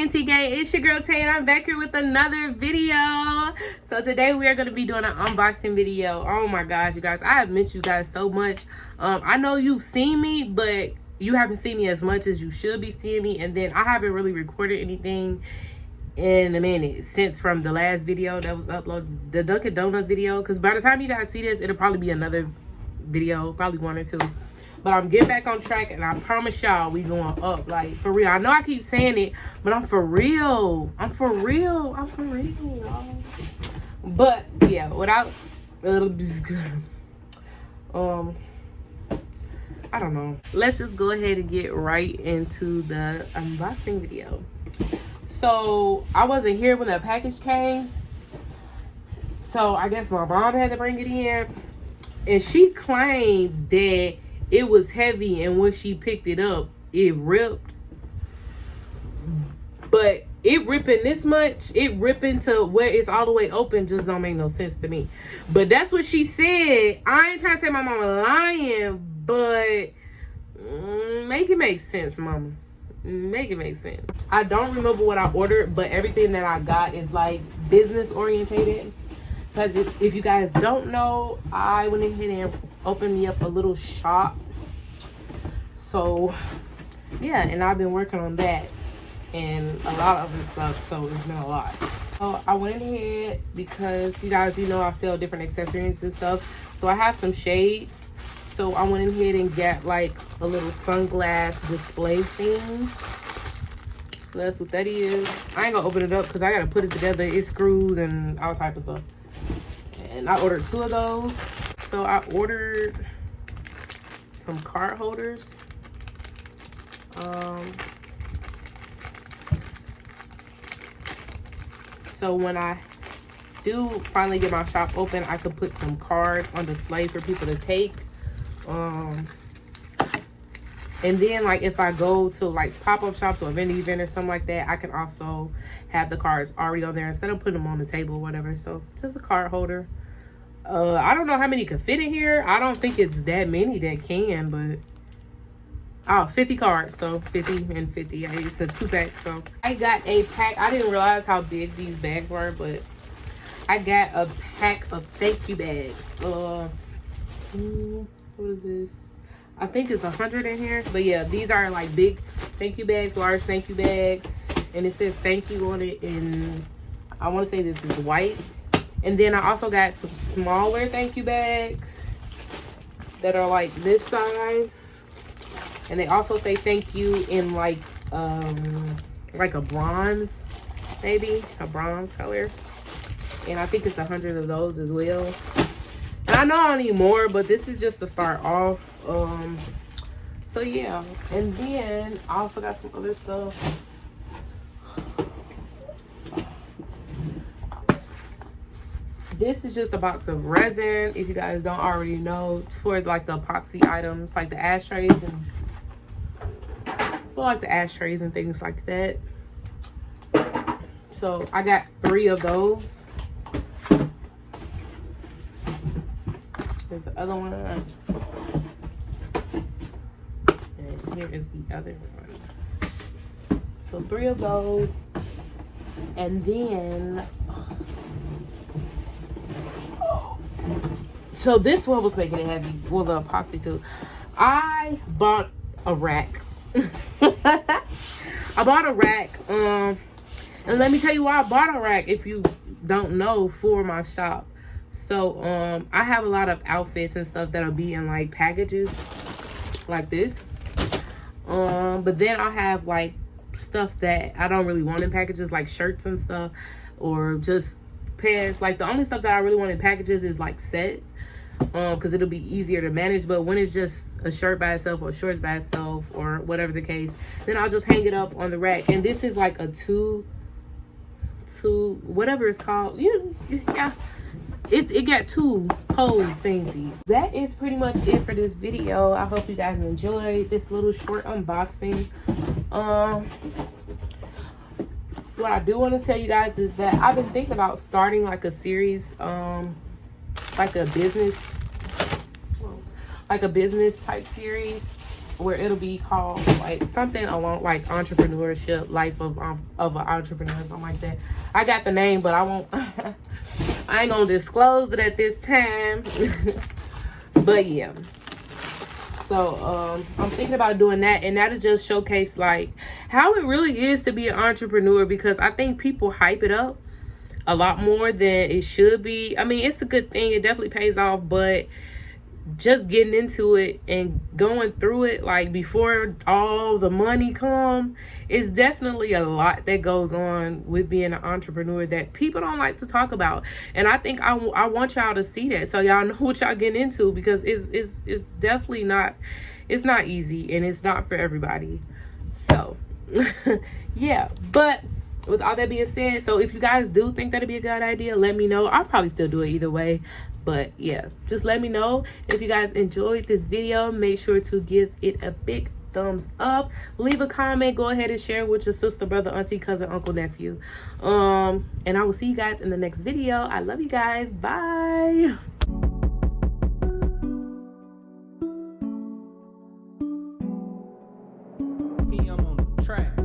TNT gang, it's your girl Tay, and I'm back here with another video. So today we are going to be doing an unboxing video. Oh my gosh, you guys, I have missed you guys so much. I know you've seen me, but you haven't seen me as much as you should be seeing me. And then I haven't really recorded anything in a minute since from the last video that was uploaded, the Dunkin' Donuts video. Because by the time you guys see this, it'll probably be another video, probably one or two. But I'm getting back on track, and I promise y'all we going up. Like, for real. I know I keep saying it, but I'm for real. I'm for real, y'all. But, yeah, without... I don't know. Let's just go ahead and get right into the unboxing video. So, I wasn't here when the package came. So, I guess my mom had to bring it in. And she claimed that it was heavy, and when she picked it up, it ripped. But it ripping this much, it ripping to where it's all the way open just don't make no sense to me. But that's what she said. I ain't trying to say my mama lying, but make it make sense, mama. Make it make sense. I don't remember what I ordered, but everything that I got is like business orientated. Because if you guys don't know, I went ahead and opened me up a little shop. So, yeah, and I've been working on that and a lot of other stuff, so it's been a lot. So, I went ahead because, you guys, you know, I sell different accessories and stuff. So, I have some shades. So, I went ahead and got, like, a little sunglass display thing. So, that's what that is. I ain't gonna open it up because I gotta put it together. It screws and all type of stuff. And I ordered 2 of those. So I ordered some card holders. So when I do finally get my shop open, I could put some cards on display for people to take. And then, like, if I go to, like, pop-up shops or a vending event or something like that, I can also have the cards already on there instead of putting them on the table or whatever. So, just a card holder. I don't know how many could fit in here. I don't think it's that many that can, but... Oh, 50 cards. So, 50 and 50. It's a 2-pack. So, I got a pack. I didn't realize how big these bags were, but... I got a pack of thank you bags. What is this? I think it's 100 in here. But yeah, these are like big thank you bags, large thank you bags. And it says thank you on it. And I want to say this is white. And then I also got some smaller thank you bags that are like this size. And they also say thank you in like a bronze, maybe. A bronze color. And I think it's 100 of those as well. And I know I need more, but this is just to start off. So yeah, and then I also got some other stuff. This is just a box of resin, if you guys don't already know. It's for like the epoxy items, like the ashtrays and things like that. So I got 3 of those. There's the other one. And here is the other one. So 3 of those. And then... So this one was making it heavy. Well, the epoxy too. I bought a rack. I bought a rack. And let me tell you why I bought a rack if you don't know, for my shop. So, I have a lot of outfits and stuff that'll be in, like, packages like this. But then I'll have, like, stuff that I don't really want in packages, like shirts and stuff, or just pants. Like, the only stuff that I really want in packages is, like, sets, because it'll be easier to manage. But when it's just a shirt by itself or shorts by itself or whatever the case, then I'll just hang it up on the rack. And this is, like, a two, whatever it's called. Yeah. It got 2 pole thingies. That is pretty much it for this video. I hope you guys enjoyed this little short unboxing. What I do want to tell you guys is that I've been thinking about starting like a series, like a business type series where it'll be called like something along like entrepreneurship, life of an entrepreneur, something like that. I got the name, but I won't. I ain't gonna disclose it at this time. But yeah. So I'm thinking about doing that, and that'll just showcase like how it really is to be an entrepreneur, because I think people hype it up a lot more than it should be. I mean, it's a good thing, it definitely pays off, but just getting into it and going through it, like before all the money come, is definitely a lot that goes on with being an entrepreneur that people don't like to talk about. And I think I want y'all to see that, so y'all know what y'all getting into, because it's definitely not, it's not easy, and it's not for everybody. So yeah, but with all that being said, so if you guys do think that'd be a good idea, let me know. I'll probably still do it either way. But yeah, just let me know. If you guys enjoyed this video, make sure to give it a big thumbs up. Leave a comment. Go ahead and share with your sister, brother, auntie, cousin, uncle, nephew. And I will see you guys in the next video. I love you guys. Bye. I'm on the track.